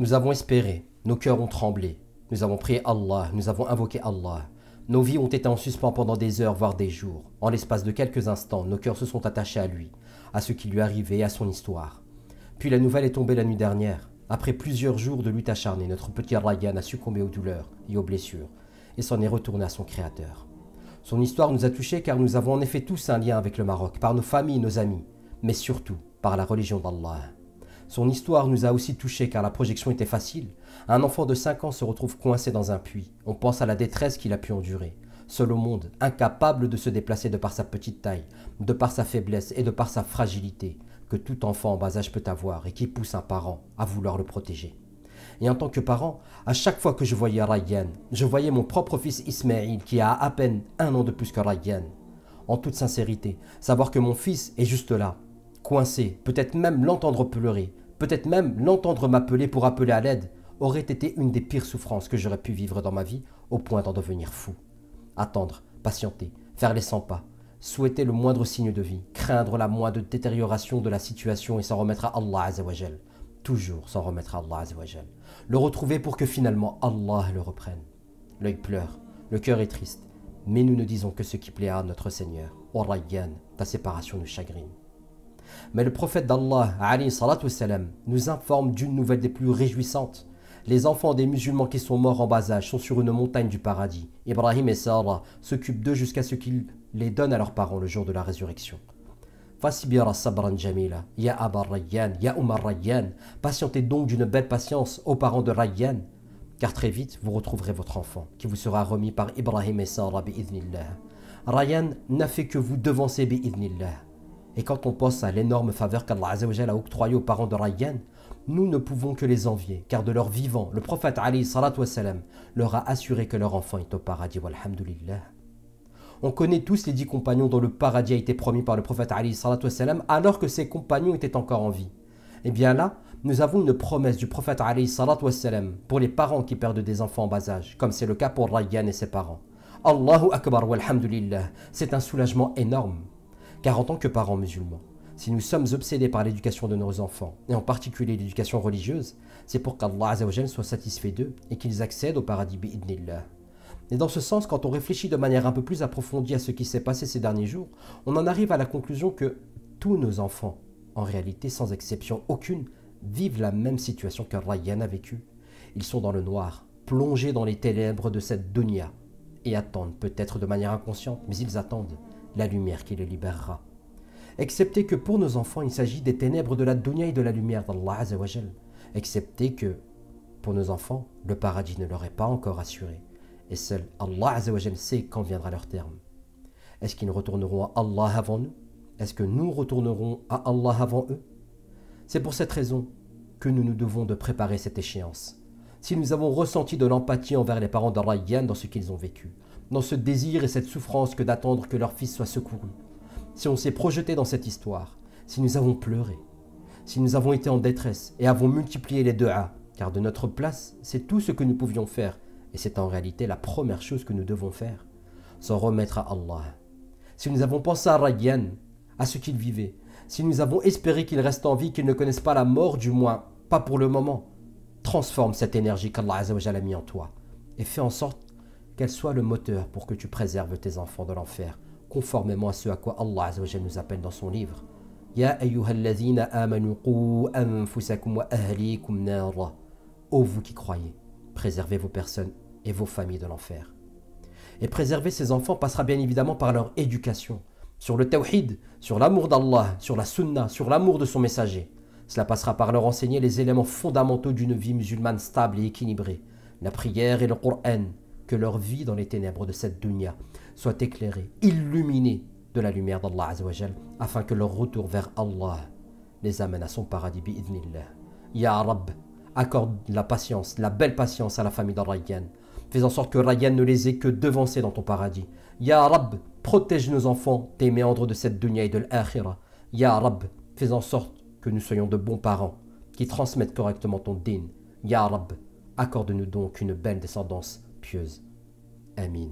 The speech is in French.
Nous avons espéré, nos cœurs ont tremblé, nous avons prié Allah, nous avons invoqué Allah. Nos vies ont été en suspens pendant des heures, voire des jours. En l'espace de quelques instants, nos cœurs se sont attachés à lui, à ce qui lui arrivait et à son histoire. Puis la nouvelle est tombée la nuit dernière. Après plusieurs jours de lutte acharnée, notre petit Ryan a succombé aux douleurs et aux blessures, et s'en est retourné à son Créateur. Son histoire nous a touchés car nous avons en effet tous un lien avec le Maroc, par nos familles et nos amis, mais surtout par la religion d'Allah. Son histoire nous a aussi touchés car la projection était facile. Un enfant de 5 ans se retrouve coincé dans un puits. On pense à la détresse qu'il a pu endurer. Seul au monde, incapable de se déplacer de par sa petite taille, de par sa faiblesse et de par sa fragilité, que tout enfant en bas âge peut avoir et qui pousse un parent à vouloir le protéger. Et en tant que parent, à chaque fois que je voyais Ryan, je voyais mon propre fils Ismaël qui a à peine 1 an de plus que Ryan. En toute sincérité, savoir que mon fils est juste là, coincé, peut-être même l'entendre pleurer, peut-être même l'entendre m'appeler pour appeler à l'aide, aurait été une des pires souffrances que j'aurais pu vivre dans ma vie, au point d'en devenir fou. Attendre, patienter, faire les 100 pas, souhaiter le moindre signe de vie, craindre la moindre détérioration de la situation et s'en remettre à Allah Azzawajal. Toujours s'en remettre à Allah Azzawajal. Le retrouver pour que finalement Allah le reprenne. L'œil pleure, le cœur est triste, mais nous ne disons que ce qui plaît à notre Seigneur. Ô Rayyan, ta séparation nous chagrine. Mais le prophète d'Allah, alayhi salatu wassalam, nous informe d'une nouvelle des plus réjouissantes. Les enfants des musulmans qui sont morts en bas âge sont sur une montagne du paradis. Ibrahim et Sarah s'occupent d'eux jusqu'à ce qu'ils les donnent à leurs parents le jour de la résurrection. Fasbira sabran jamila, ya Aba Rayyan, ya Umar Rayyan, patientez donc d'une belle patience aux parents de Rayyan, car très vite vous retrouverez votre enfant, qui vous sera remis par Ibrahim et Sarah bi'idhnillah. Rayyan n'a fait que vous devancer bi'idhnillah. Et quand on pense à l'énorme faveur qu'Allah Azzawajal a octroyée aux parents de Rayyan, nous ne pouvons que les envier, car de leur vivant, le prophète alayhi salatu wassalam leur a assuré que leur enfant est au paradis, walhamdulillah. On connaît tous les 10 compagnons dont le paradis a été promis par le prophète alayhi salatu wassalam alors que ces compagnons étaient encore en vie. Et bien là, nous avons une promesse du prophète alayhi salatu wassalam pour les parents qui perdent des enfants en bas âge, comme c'est le cas pour Rayyan et ses parents. Allahu Akbar walhamdulillah, c'est un soulagement énorme. Car en tant que parents musulmans, si nous sommes obsédés par l'éducation de nos enfants, et en particulier l'éducation religieuse, c'est pour qu'Allah Azzawajal soit satisfait d'eux et qu'ils accèdent au paradis bi'idhnillah. Et dans ce sens, quand on réfléchit de manière un peu plus approfondie à ce qui s'est passé ces derniers jours, on en arrive à la conclusion que tous nos enfants, en réalité sans exception aucune, vivent la même situation que Rayyan a vécu. Ils sont dans le noir, plongés dans les ténèbres de cette dunya, et attendent peut-être de manière inconsciente, mais ils attendent la lumière qui les libérera. Excepté que pour nos enfants, il s'agit des ténèbres de la dunya et de la lumière d'Allah Azzawajal. Excepté que, pour nos enfants, le paradis ne leur est pas encore assuré. Et seul Allah Azzawajal sait quand viendra leur terme. Est-ce qu'ils retourneront à Allah avant nous? Est-ce que nous retournerons à Allah avant eux? C'est pour cette raison que nous nous devons de préparer cette échéance. Si nous avons ressenti de l'empathie envers les parents de Rayyan dans ce qu'ils ont vécu, dans ce désir et cette souffrance que d'attendre que leur fils soit secouru, si on s'est projeté dans cette histoire, si nous avons pleuré, si nous avons été en détresse et avons multiplié les du'a, car de notre place, c'est tout ce que nous pouvions faire, et c'est en réalité la première chose que nous devons faire, s'en remettre à Allah. Si nous avons pensé à Rayyan, à ce qu'il vivait, si nous avons espéré qu'il reste en vie, qu'il ne connaisse pas la mort, du moins, pas pour le moment, transforme cette énergie qu'Allah Azzawajal a mis en toi, et fais en sorte qu'elle soit le moteur pour que tu préserves tes enfants de l'enfer, conformément à ce à quoi Allah Azzawajal nous appelle dans son livre. Ya ayyuhalladhina amanu qu anfusakum wa ahlikum nara. Ô vous qui croyez, préservez vos personnes et vos familles de l'enfer. Et préserver ces enfants passera bien évidemment par leur éducation, sur le tawhid, sur l'amour d'Allah, sur la sunna, sur l'amour de son messager. Cela passera par leur enseigner les éléments fondamentaux d'une vie musulmane stable et équilibrée, la prière et le Coran, que leur vie dans les ténèbres de cette dunya soit éclairée, illuminée de la lumière d'Allah Azzawajal, afin que leur retour vers Allah les amène à son paradis bi'idhnillah. Ya Rab, accorde la patience, la belle patience à la famille de Rayyan. Fais en sorte que Rayyan ne les ait que devancés dans ton paradis. Ya Rab, protège nos enfants des méandres de cette dunya et de l'akhira. Ya Rab, fais en sorte que nous soyons de bons parents, qui transmettent correctement ton din. Ya Rab, accorde-nous donc une belle descendance pieuse. Amin.